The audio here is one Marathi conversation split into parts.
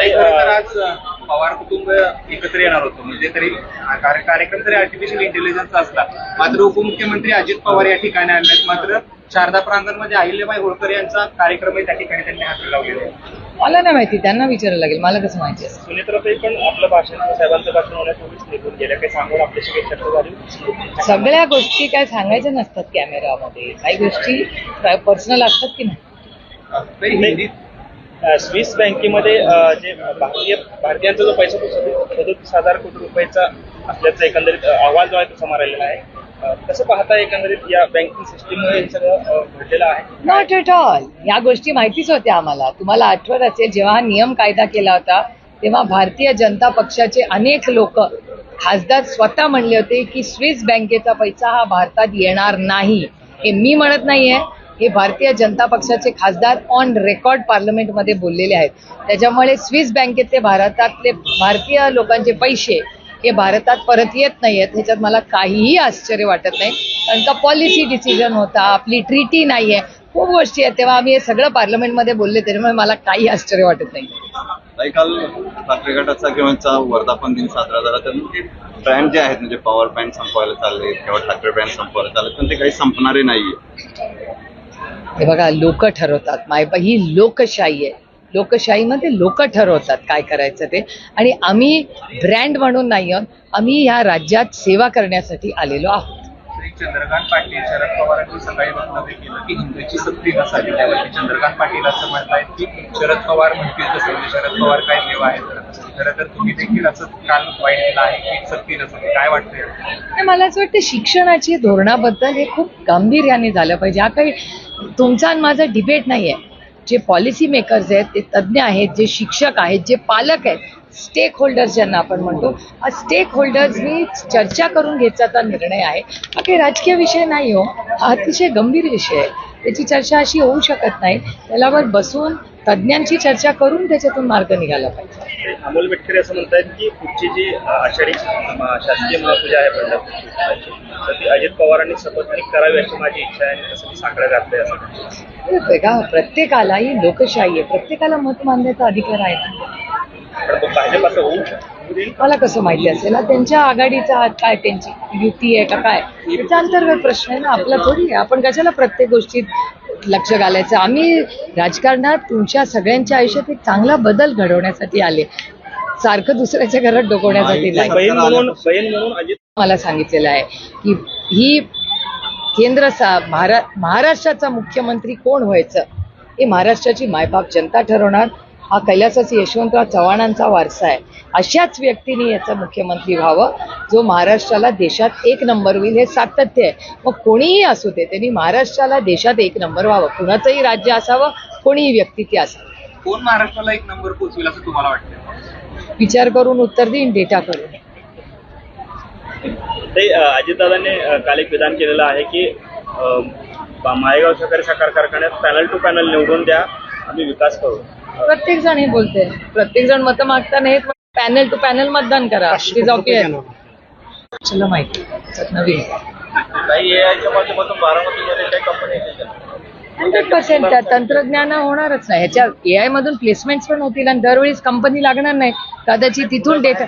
आज पवार कुटुंब एकत्र येणार होतं, म्हणजे तरी कार्यक्रम तरी आर्टिफिशियल इंटेलिजन्सचा असला, मात्र उपमुख्यमंत्री अजित पवार या ठिकाणी आले. मात्र शारदा प्रांगणमध्ये अहिल्याबाई होळकर यांचा कार्यक्रमही त्या ठिकाणी त्यांनी हाती लावलेला आहे. मला नाही माहिती, त्यांना विचारायला लागेल, मला कसं माहिती आहे. सुनेत्राताई पण आपलं भाषण, साहेबांचं भाषण होण्यापूर्वीच निघून गेल्या, काही सांगून आपल्याशी काही चर्चा झाली? सगळ्या गोष्टी काय सांगायच्या नसतात कॅमेरामध्ये, काही गोष्टी पर्सनल असतात की नाही. स्विस बँकेमध्ये जे भारतीयांचा जो पैसा तो 37,000 कोटी रुपयाचा असल्याचा एकंदरीत अहवाल जो आहे तो समोर आलेला आहे. कसं पाहता एकंदरीत या बँकिंग सिस्टीममुळे हे सगळं घडलेलं आहे? Not at all. या गोष्टी माहितीच होत्या आम्हाला. तुम्हाला आठवत असेल, जेव्हा हा नियम कायदा केला होता तेव्हा भारतीय जनता पक्षाचे अनेक लोक, खासदार स्वतः म्हणले होते की स्विस बँकेचा पैसा हा भारतात येणार नाही. हे मी म्हणत नाहीये, हे भारतीय जनता पक्षाचे खासदार ऑन रेकॉर्ड पार्लमेंटमध्ये बोललेले आहेत. त्याच्यामुळे स्विस बँकेतले भारतातले भारतीय लोकांचे पैसे हे भारतात परत येत नाहीयेत, ह्याच्यात मला काहीही आश्चर्य वाटत नाही. कारण का पॉलिसी डिसिजन होता, आपली ट्रीटी नाहीये, खूप गोष्टी आहेत. तेव्हा आम्ही हे सगळं पार्लमेंटमध्ये बोलले, त्याच्यामुळे मला काही आश्चर्य वाटत नाही. काल ठाकरे गटाचा किंवा वर्धापन दिन साजरा झाला, तर ब्रँड जे आहेत म्हणजे पॉवर बँड संपवायला चालले किंवा ठाकरे ब्रँड संपवायला चालले, पण ते काही संपणारे नाहीये. हे बघा, लोक ठरवतात. ही लोकशाही आहे. लोकशाहीमध्ये लोक ठरवतात काय करायचं ते, आणि आम्ही ब्रँड म्हणून नाही आहोत, आम्ही ह्या राज्यात सेवा करण्यासाठी आलेलो आहोत. चंद्रकांत पाटील, शरद पवारांनी सकाळी वक्तव्य केलं की हिंदूची सक्ती नसावी. त्यावरती चंद्रकांत पाटील असं म्हणतायत की शरद पवार म्हणतील तसं, म्हणजे शरद पवार काय देव आहेत. खरं तर तुम्ही देखील असं काल वाहिलेलं आहे की सक्ती नसावी. काय वाटतंय? मला असं वाटतं शिक्षणाची धोरणाबद्दल हे खूप गांभीर्याने झालं पाहिजे. हा काही तुमचा आणि माझा डिबेट नाही आहे. जे पॉलिसी मेकर्स आहेत, ते तज्ज्ञ आहेत, जे शिक्षक आहेत, जे पालक आहेत, स्टेक होल्डर्स ज्यांना आपण म्हणतो, हा स्टेक होल्डर्सनी चर्चा करून घ्यायचा निर्णय आहे. हा काही राजकीय विषय नाही हो, हा अतिशय गंभीर विषय आहे. त्याची चर्चा अशी होऊ शकत नाही. त्याच्यावर बसून तज्ज्ञांची चर्चा करून त्याच्यातून मार्ग निघाला पाहिजे. अमोल बेटकरी असं म्हणतायत की पुढची जी आषाढी शासकीय महापूजा आहे पंढरपूरची, तर ती अजित पवारांनी सपत्नीक करावी अशी माझी इच्छा आहे, आणि तसं मी साकडं घातलंय असं. बघा, प्रत्येकाला ही लोकशाही आहे, प्रत्येकाला मत मांडण्याचा अधिकार आहे. भाजप असं होऊ मला कसं माहिती असेल, त्यांच्या आघाडीचा हात काय, त्यांची युती आहे का काय, त्याचा अंतर्गत प्रश्न आहे ना, आपला थोडी आहे. आपण कशाला प्रत्येक गोष्टीत लक्ष घालायचं. आम्ही राजकारणात तुमच्या सगळ्यांच्या आयुष्यात एक चांगला बदल घडवण्यासाठी आले, सारखं दुसऱ्याच्या घरात डोकवण्यासाठी नाही. बहीण म्हणून अजित मला सांगितलेलं आहे की ही महाराष्ट्राचा मुख्यमंत्री कोण व्हायचं हे महाराष्ट्राची मायबाप जनता ठरवणार. हा कैलासाची यशवंतराव चव्हाणांचा वारसा आहे. अशाच व्यक्तीने याचा मुख्यमंत्री व्हावं जो महाराष्ट्राला देशात एक नंबर होईल, हे सातत्य आहे. मग कोणीही असू दे, त्यांनी महाराष्ट्राला देशात एक नंबर व्हावं. कुणाचंही राज्य असावं, कोणीही व्यक्ती ती असावं. कोण महाराष्ट्राला एक नंबर पोहोचवेल असं तुम्हाला वाटतं? विचार करून उत्तर देईन, डेटा करून. अजितदादांनी काल एक विधान केलेलं आहे की माळेगाव सहकारी साखर कारखान्यात पॅनल टू पॅनल निवडून द्या, आम्ही विकास करू. प्रत्येक जण हे बोलते, प्रत्येक जण मतं मागताना हे पॅनल टू पॅनल मतदान करा. चला माहिती नवीन काही एआयच्या माध्यमातून बारामतीमध्ये काही कंपनी 100% तंत्रज्ञान होणारच नाही. ह्याच्या एआय मधून प्लेसमेंट्स पण होतील आणि दरवेळेस कंपनी लागणार नाही. कदाचित तिथून डेटा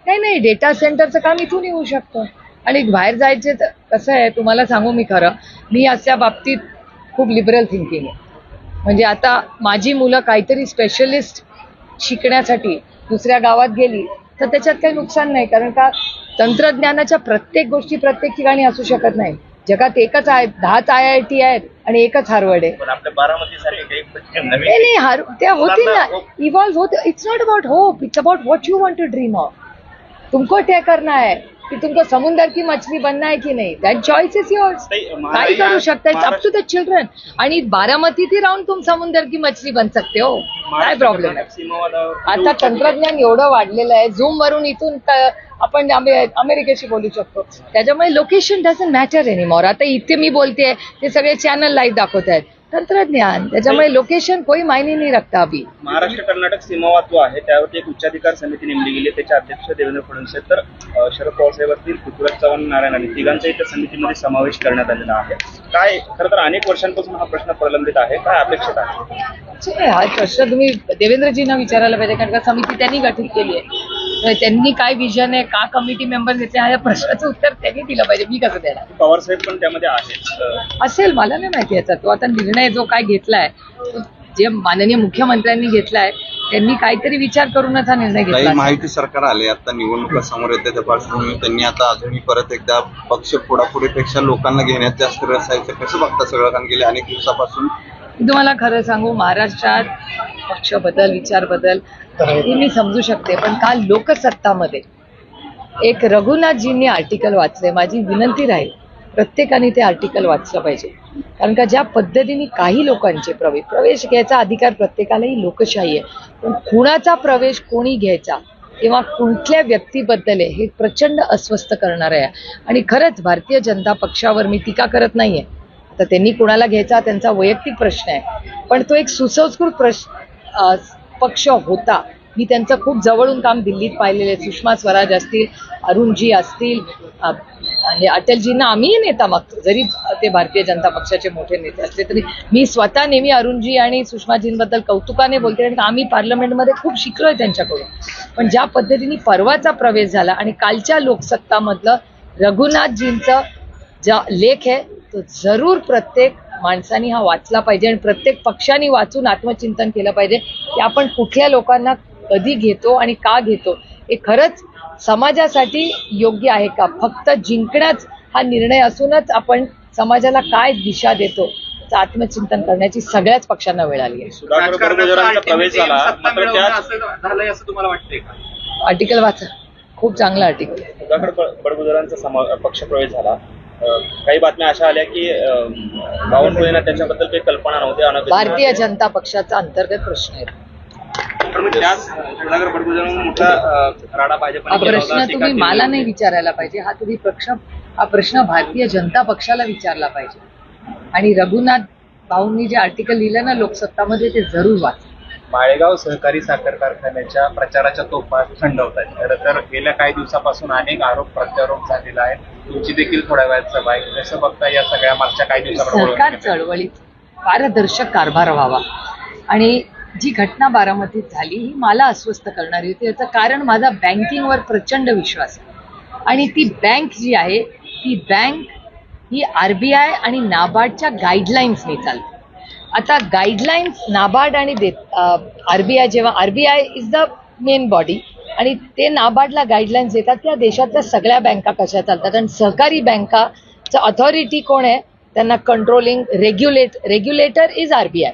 नाही, डेटा सेंटरचं काम इथून येऊ शकतं. आणि बाहेर जायचे तर कसं आहे, तुम्हाला सांगू मी खरं, मी अशा बाबतीत खूप लिबरल थिंकिंग आहे. म्हणजे आता माझी मुलं काहीतरी स्पेशलिस्ट शिकण्यासाठी दुसऱ्या गावात गेली तर त्याच्यात काही नुकसान नाही. कारण का तंत्रज्ञानाच्या प्रत्येक गोष्टी प्रत्येक ठिकाणी असू शकत नाही. जगात एकच आहे, 10 IIT आहेत आणि एकच हार्वर्ड आहे. नाही, त्या होतील ना, इव्हॉल्व्ह होते. It's not about hope, it's about what you want to dream of. तुमको तय करना है कि तुमको समुंदर की मछली बनना है की नहीं. That choice is yours. काय करू शकता, it's up to the children. आणि बारामतीत राहून तुम समुंदर की मछली बन सकते हो, काय प्रॉब्लेम आहे. आता तंत्रज्ञान एवढं वाढलेलं आहे, झूम वरून इथून आपण अमेरिकेशी बोलू शकतो. त्याच्यामुळे लोकेशन डझंट मॅटर एनिमोर. आता इथे मी बोलतेय, ते सगळे चॅनल लाईव्ह दाखवत आहेत. तंत्रज्ञान, त्याच्यामुळे लोकेशन कोई मायने नाही रखता अभी. महाराष्ट्र कर्नाटक सीमावाद जो आहे त्यावरती एक उच्चाधिकार समिती नेमली गेली, त्याचे अध्यक्ष देवेंद्र फडणवीस आहेत. तर शरद पवार साहेब असतील, पृथ्वीराज चव्हाण, नारायण राणे तिघांचाही त्या समितीमध्ये समावेश करण्यात आलेला आहे. काय खरं तर अनेक वर्षांपासून हा प्रश्न प्रलंबित आहे, काय अपेक्षित आहे? हा प्रश्न तुम्ही देवेंद्रजींना विचारायला पाहिजे, कारण का समिती त्यांनी गठीत केली आहे. तर त्यांनी काय विजन आहे, का कमिटी मेंबर घेतले, हा प्रश्नाचं उत्तर त्यांनी दिलं पाहिजे, मी कसं देणार. पवार साहेब पण त्यामध्ये आहेत. असेल, मला नाही माहिती याचा. तो आता निर्णय जो काय घेतलाय, तो जे माननीय मुख्यमंत्र्यांनी घेतलाय, त्यांनी काहीतरी विचार करूनच हा निर्णय घेतला काही असेल. माहिती सरकार आले आता निवडणुका समोर येते त्या पार्श्वभूमीवर त्यांनी आता अजूनही परत एकदा पक्ष फोडाफोडीपेक्षा लोकांना घेण्यात जास्त रस आहे. कसं बघता सगळं, कारण गेले अनेक दिवसापासून. मी तुम्हाला खरं सांगू, महाराष्ट्रात पक्ष बदल, विचार बदल हे मी समजू शकते, पण काल लोकसत्तामध्ये एक रघुनाथजींनी आर्टिकल वाचले. माझी विनंती राहील, प्रत्येकाने ते आर्टिकल वाचलं पाहिजे. कारण का ज्या पद्धतीने काही लोकांचे प्रवेश घ्यायचा अधिकार प्रत्येकालाही लोकशाही आहे, पण कुणाचा प्रवेश कोणी घ्यायचा किंवा कुठल्या व्यक्तीबद्दल आहे हे प्रचंड अस्वस्थ करणार आहे. आणि खरंच भारतीय जनता पक्षावर मी टीका करत नाहीये, तर त्यांनी कुणाला घ्यायचा त्यांचा वैयक्तिक प्रश्न आहे, पण तो एक सुसंस्कृत पक्ष होता. मी त्यांचं खूप जवळून काम दिल्लीत पाहिलेले, सुषमा स्वराज असतील, अरुणजी असतील, आणि अटलजींना आम्ही नेता मागतो, जरी ते भारतीय जनता पक्षाचे मोठे नेते असले तरी मी स्वतः नेहमी अरुणजी आणि सुषमाजींबद्दल कौतुकाने बोलते, कारण आम्ही पार्लमेंटमध्ये खूप शिकलोय त्यांच्याकडून. पण ज्या पद्धतीने परवाचा प्रवेश झाला आणि कालच्या लोकसत्तामधलं रघुनाथजींचं ज्या लेख आहे तो जरूर प्रत्येक माणसानी हा वाचला पाहिजे आणि प्रत्येक पक्षाने वाचून आत्मचिंतन केलं पाहिजे की आपण कुठल्या लोकांना कधी घेतो आणि का घेतो, हे खरंच समाजासाठी योग्य आहे का. फक्त जिंकण्याच हा निर्णय असूनच आपण समाजाला काय दिशा देतो याचं आत्मचिंतन करण्याची सगळ्याच पक्षांना वेळ आली आहे. सुधाकर बडगुजरांचा प्रवेश झाला, सत्ता मात्र मिळवणं त्याच असं झालंय असं तुम्हाला वाटतंय का? आर्टिकल वाचा, खूप चांगलं आर्टिकल. सुधाकर बडगुजरांचा पक्ष प्रवेश झाला. काही बातम्या अशा आल्या की बावनकुळेंना त्याच्याबद्दल काही कल्पना नव्हती. भारतीय जनता पक्षाचा अंतर्गत प्रश्न आहे. पण मग त्याच सुधाकर बडगुजरांना मोठा राडा भाजपने हा केला प्रश्न होता, तुम्ही टीका केली मला होती. नाही विचारायला पाहिजे, हा प्रश्न भारतीय जनता पक्षाला विचारला पाहिजे. आणि रघुनाथ भाऊंनी जे आर्टिकल लिहिलं ना लोकसत्तामध्ये, ते जरूर वाचा. माळेगाव सहकारी साखर कारखान्याच्या प्रचाराच्या तोफा थंडवत आहेत. खरं तर गेल्या काही दिवसापासून अनेक आरोप प्रत्यारोप झालेला आहे. तुमची देखील थोड्या वेळात सभा आहे. कसं बघता या सगळ्या मागच्या काही सरकार दिवसाकडे? चळवळीत पारदर्शक कारभार व्हावा. आणि जी घटना बारामतीत झाली ही मला अस्वस्थ करणारी होती. याचं कारण माझा बँकिंगवर प्रचंड विश्वास आहे. आणि ती बँक जी आहे, ती बँक ही RBI आणि नाबार्डच्या गाईडलाईन्सने चालते. आता गाईडलाईन्स नाबार्ड आणि RBI, जेव्हा RBI is the main body आणि ते नाबार्डला गाईडलाईन्स देतात, त्या देशातल्या सगळ्या बँका कशा चालतात. आणि सहकारी बँकाचं अथॉरिटी कोण आहे, त्यांना कंट्रोलिंग रेग्युलेटर इज RBI,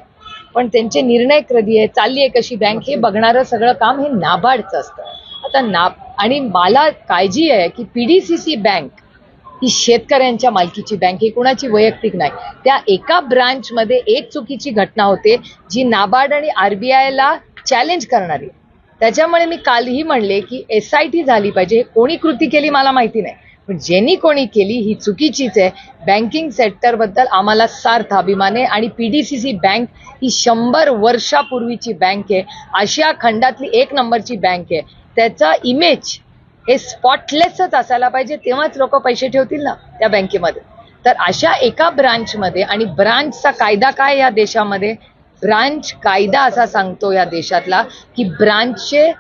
पण त्यांचे निर्णय कधी आहे, चालली आहे कशी बँक, हे बघणारं सगळं काम हे नाबार्डचं असतं. आता आणि मला काळजी आहे की PDCC बँक ही शेतकऱ्यांच्या मालकीची बँक, ही कुणाची वैयक्तिक नाही. त्या एका ब्रांचमध्ये एक चुकीची घटना होते जी नाबार्ड आणि RBIला चॅलेंज करणारी. त्याच्यामुळे मी कालही म्हणले की SIT झाली पाहिजे. कोणी कृती केली मला माहिती नाही, पण ज्यांनी कोणी केली ही चुकीचीच आहे. बँकिंग सेक्टरबद्दल आम्हाला सार्थ अभिमान आहे. आणि PDCC बँक ही 100 वर्षापूर्वीची बँक आहे, आशिया खंडातली 1 नंबरची बँक आहे. त्याचा इमेज हे स्पॉटलेसच असायला पाहिजे, तेव्हाच लोक पैसे ठेवतील ना त्या बँकेमध्ये. तर अशा एका ब्रांचमध्ये, आणि ब्रांचचा कायदा काय या देशामध्ये, ब्रांच कायदा असा सांगतो या देशातला की ब्रांचचे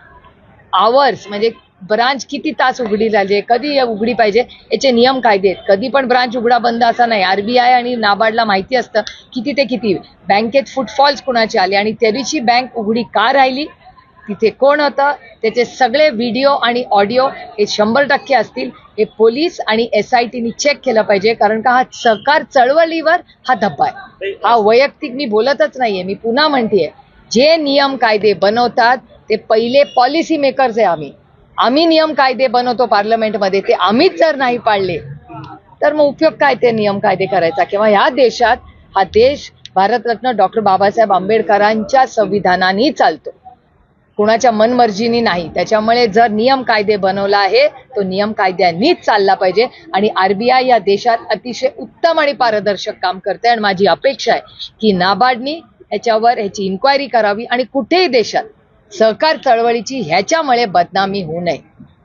आवर्स, म्हणजे ब्रांच किती तास उघडी राहिली, कधी उघडी पाहिजे, याचे नियम कायदे आहेत. कधी पण ब्रांच उघडा बंद असा नाही. RBI आणि नाबार्डला माहिती असतं किती ते किती बँकेत फुटफॉल्स कुणाचे आले आणि त्यादिवशी बँक उघडी का राहिली, तिथे कोण होतं, त्याचे सगळे व्हिडिओ आणि ऑडिओ हे 100% असतील. हे पोलीस आणि SITनी चेक केलं पाहिजे, कारण का हा सहकार चळवळीवर हा धब्बा आहे. हा वैयक्तिक मी बोलतच नाहीये, मी पुन्हा म्हणतेय, जे नियम कायदे बनवतात ते पहिले पॉलिसी मेकर्स आहे. आम्ही नियम कायदे बनवतो पार्लमेंटमध्ये, ते आम्हीच जर नाही पाळले तर मग उपयोग काय ते नियम कायदे करायचा. किंवा ह्या देशात, हा देश भारतरत्न डॉक्टर बाबासाहेब आंबेडकरांच्या संविधानाने चालतो. कुणाच्या मनमर्जीनी नाही. त्याच्यामुळे जर नियम कायदे बनवला आहे तो नियम कायद्यांनीच चालला पाहिजे आणि आरबीआय या देशात अतिशय उत्तम आणि पारदर्शक काम करते आणि माझी अपेक्षा आहे की नाबार्डनी ह्याची इन्क्वायरी करावी आणि कुठेही देशात सहकार चळवळीची ह्याच्यामुळे बदनामी होऊ नये.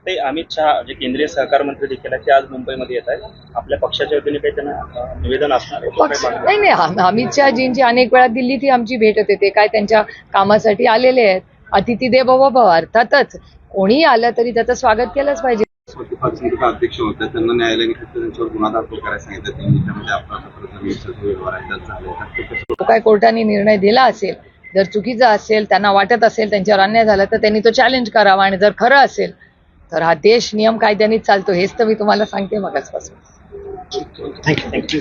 ते अमित शहा जे केंद्रीय सहकार मंत्री देखील आहेत ते आज मुंबईमध्ये येत आहेत. आपल्या पक्षाच्या वतीने काही त्यांना निवेदन असणार आहे? पक्ष नाही अमित शहाजींची अनेक वेळा दिल्लीत आमची भेट होते. ते काय त्यांच्या कामासाठी आलेले आहेत. अतिथी देवो भव. अर्थातच कोणी आलं तरी त्याचं स्वागत केलंच पाहिजे. अध्यक्ष होते त्यांना न्यायालयाने त्यांच्यावर गुन्हा दाखल करायला सांगितलं. त्यामध्ये तो काय कोर्टाने निर्णय दिला असेल, जर चुकीचा असेल, त्यांना वाटत असेल त्यांच्यावर अन्याय झाला तर त्यांनी तो चॅलेंज करावा आणि जर खरं असेल तर हा देश नियम कायद्यानेच चालतो हेच तर मी तुम्हाला सांगते मगाचपासून. थँक्यू.